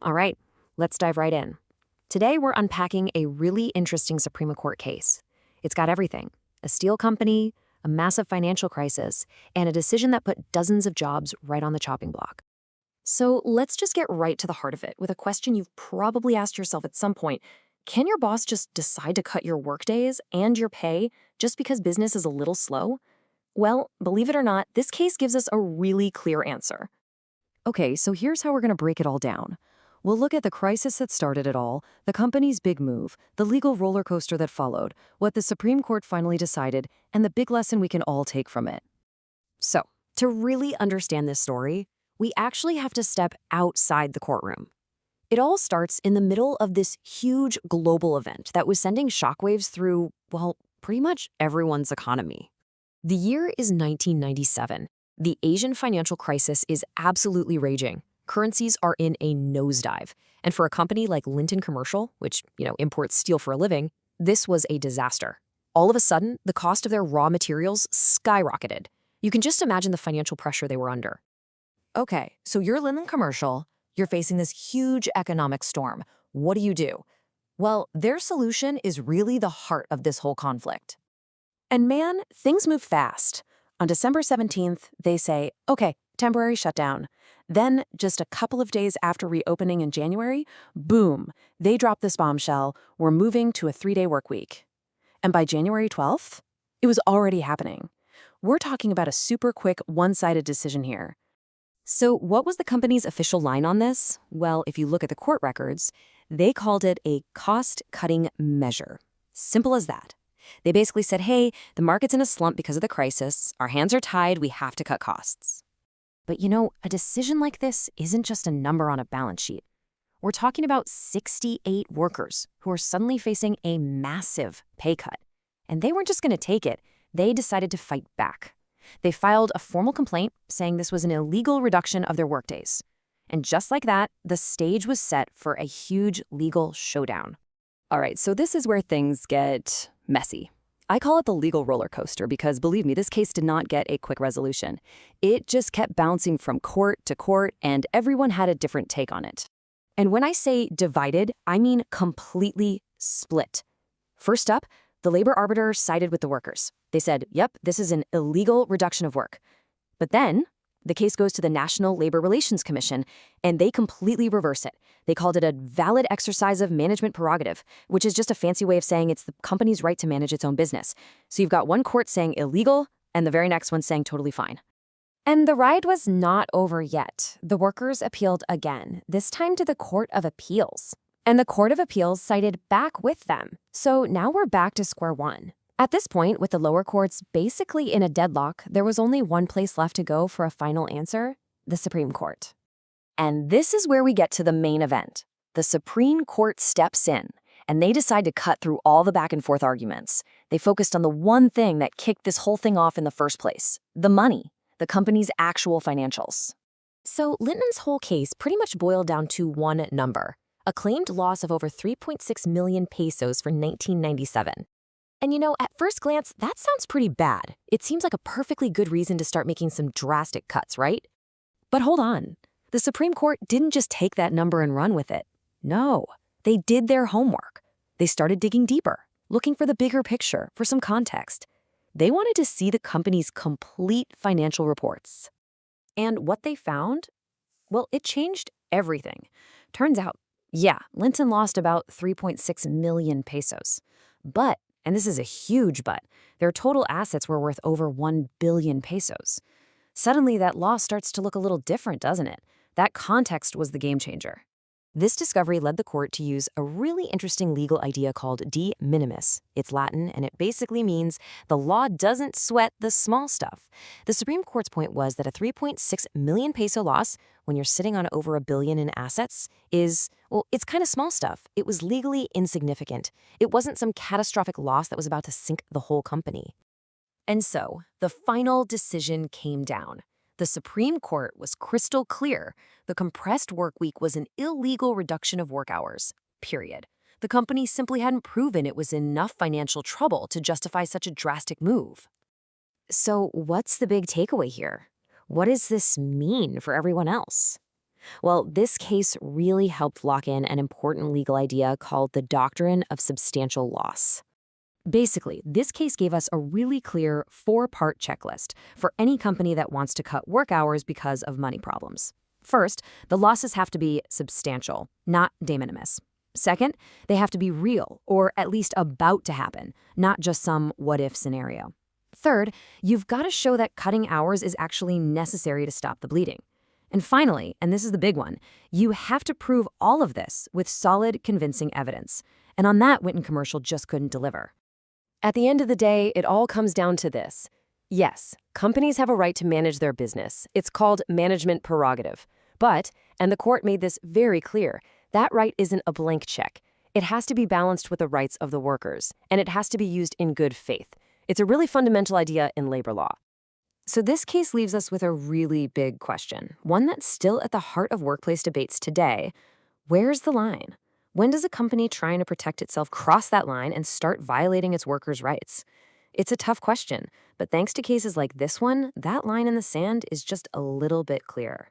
All right, let's dive right in. Today, we're unpacking a really interesting Supreme Court case. It's got everything: a steel company, a massive financial crisis, and a decision that put dozens of jobs right on the chopping block. So let's just get right to the heart of it with a question you've probably asked yourself at some point. Can your boss just decide to cut your workdays and your pay just because business is a little slow? Well, believe it or not, this case gives us a really clear answer. Okay, so here's how we're going to break it all down. We'll look at the crisis that started it all, the company's big move, the legal roller coaster that followed, what the Supreme Court finally decided, and the big lesson we can all take from it. So, to really understand this story, we actually have to step outside the courtroom. It all starts in the middle of this huge global event that was sending shockwaves through, well, pretty much everyone's economy. The year is 1997. The Asian financial crisis is absolutely raging. Currencies are in a nosedive. And for a company like Linton Commercial, which, imports steel for a living, this was a disaster. All of a sudden, the cost of their raw materials skyrocketed. You can just imagine the financial pressure they were under. Okay, so you're Linton Commercial, you're facing this huge economic storm. What do? Well, their solution is really the heart of this whole conflict. And man, things move fast. On December 17th, they say, okay, temporary shutdown. Then, just a couple of days after reopening in January, boom, they drop this bombshell. We're moving to a 3-day work week. And by January 12th, it was already happening. We're talking about a super quick, one-sided decision here. So what was the company's official line on this? Well, if you look at the court records, they called it a cost-cutting measure. Simple as that. They basically said, hey, the market's in a slump because of the crisis. Our hands are tied. We have to cut costs. But a decision like this isn't just a number on a balance sheet. We're talking about 68 workers who are suddenly facing a massive pay cut. And they weren't just going to take it. They decided to fight back. They filed a formal complaint saying this was an illegal reduction of their workdays. And just like that, the stage was set for a huge legal showdown. All right, so this is where things get messy. I call it the legal roller coaster because, believe me, this case did not get a quick resolution. It just kept bouncing from court to court, and everyone had a different take on it. And when I say divided, I mean completely split. First up, the labor arbiter sided with the workers. They said, yep, this is an illegal reduction of work. But then the case goes to the National Labor Relations Commission, and they completely reverse it. They called it a valid exercise of management prerogative, which is just a fancy way of saying it's the company's right to manage its own business. So you've got one court saying illegal, and the very next one saying totally fine. And the ride was not over yet. The workers appealed again, this time to the Court of Appeals. And the Court of Appeals sided back with them. So now we're back to square one. At this point, with the lower courts basically in a deadlock, there was only one place left to go for a final answer: the Supreme Court. And this is where we get to the main event. The Supreme Court steps in, and they decide to cut through all the back-and-forth arguments. They focused on the one thing that kicked this whole thing off in the first place: the money, the company's actual financials. So Linton's whole case pretty much boiled down to one number: a claimed loss of over 3.6 million pesos for 1997. And at first glance, that sounds pretty bad. It seems like a perfectly good reason to start making some drastic cuts, right? But hold on. The Supreme Court didn't just take that number and run with it. No, they did their homework. They started digging deeper, looking for the bigger picture, for some context. They wanted to see the company's complete financial reports. And what they found? Well, it changed everything. Turns out, yeah, Linton lost about 3.6 million pesos. But, and this is a huge but, their total assets were worth over 1 billion pesos. Suddenly, that loss starts to look a little different, doesn't it? That context was the game changer. This discovery led the court to use a really interesting legal idea called de minimis. It's Latin, and it basically means the law doesn't sweat the small stuff. The Supreme Court's point was that a 3.6 million peso loss, when you're sitting on over $1 billion in assets, it's kind of small stuff. It was legally insignificant. It wasn't some catastrophic loss that was about to sink the whole company. And so, the final decision came down. The Supreme Court was crystal clear. The compressed work week was an illegal reduction of work hours, period. The company simply hadn't proven it was in enough financial trouble to justify such a drastic move. So what's the big takeaway here? What does this mean for everyone else? Well, this case really helped lock in an important legal idea called the doctrine of substantial loss. Basically, this case gave us a really clear four-part checklist for any company that wants to cut work hours because of money problems. First, the losses have to be substantial, not de minimis. Second, they have to be real, or at least about to happen, not just some what-if scenario. Third, you've got to show that cutting hours is actually necessary to stop the bleeding. And finally, and this is the big one, you have to prove all of this with solid, convincing evidence. And on that, Winton Commercial just couldn't deliver. At the end of the day, it all comes down to this. Yes, companies have a right to manage their business. It's called management prerogative. But, and the court made this very clear, that right isn't a blank check. It has to be balanced with the rights of the workers, and it has to be used in good faith. It's a really fundamental idea in labor law. So this case leaves us with a really big question, one that's still at the heart of workplace debates today. Where's the line? When does a company trying to protect itself cross that line and start violating its workers' rights? It's a tough question, but thanks to cases like this one, that line in the sand is just a little bit clearer.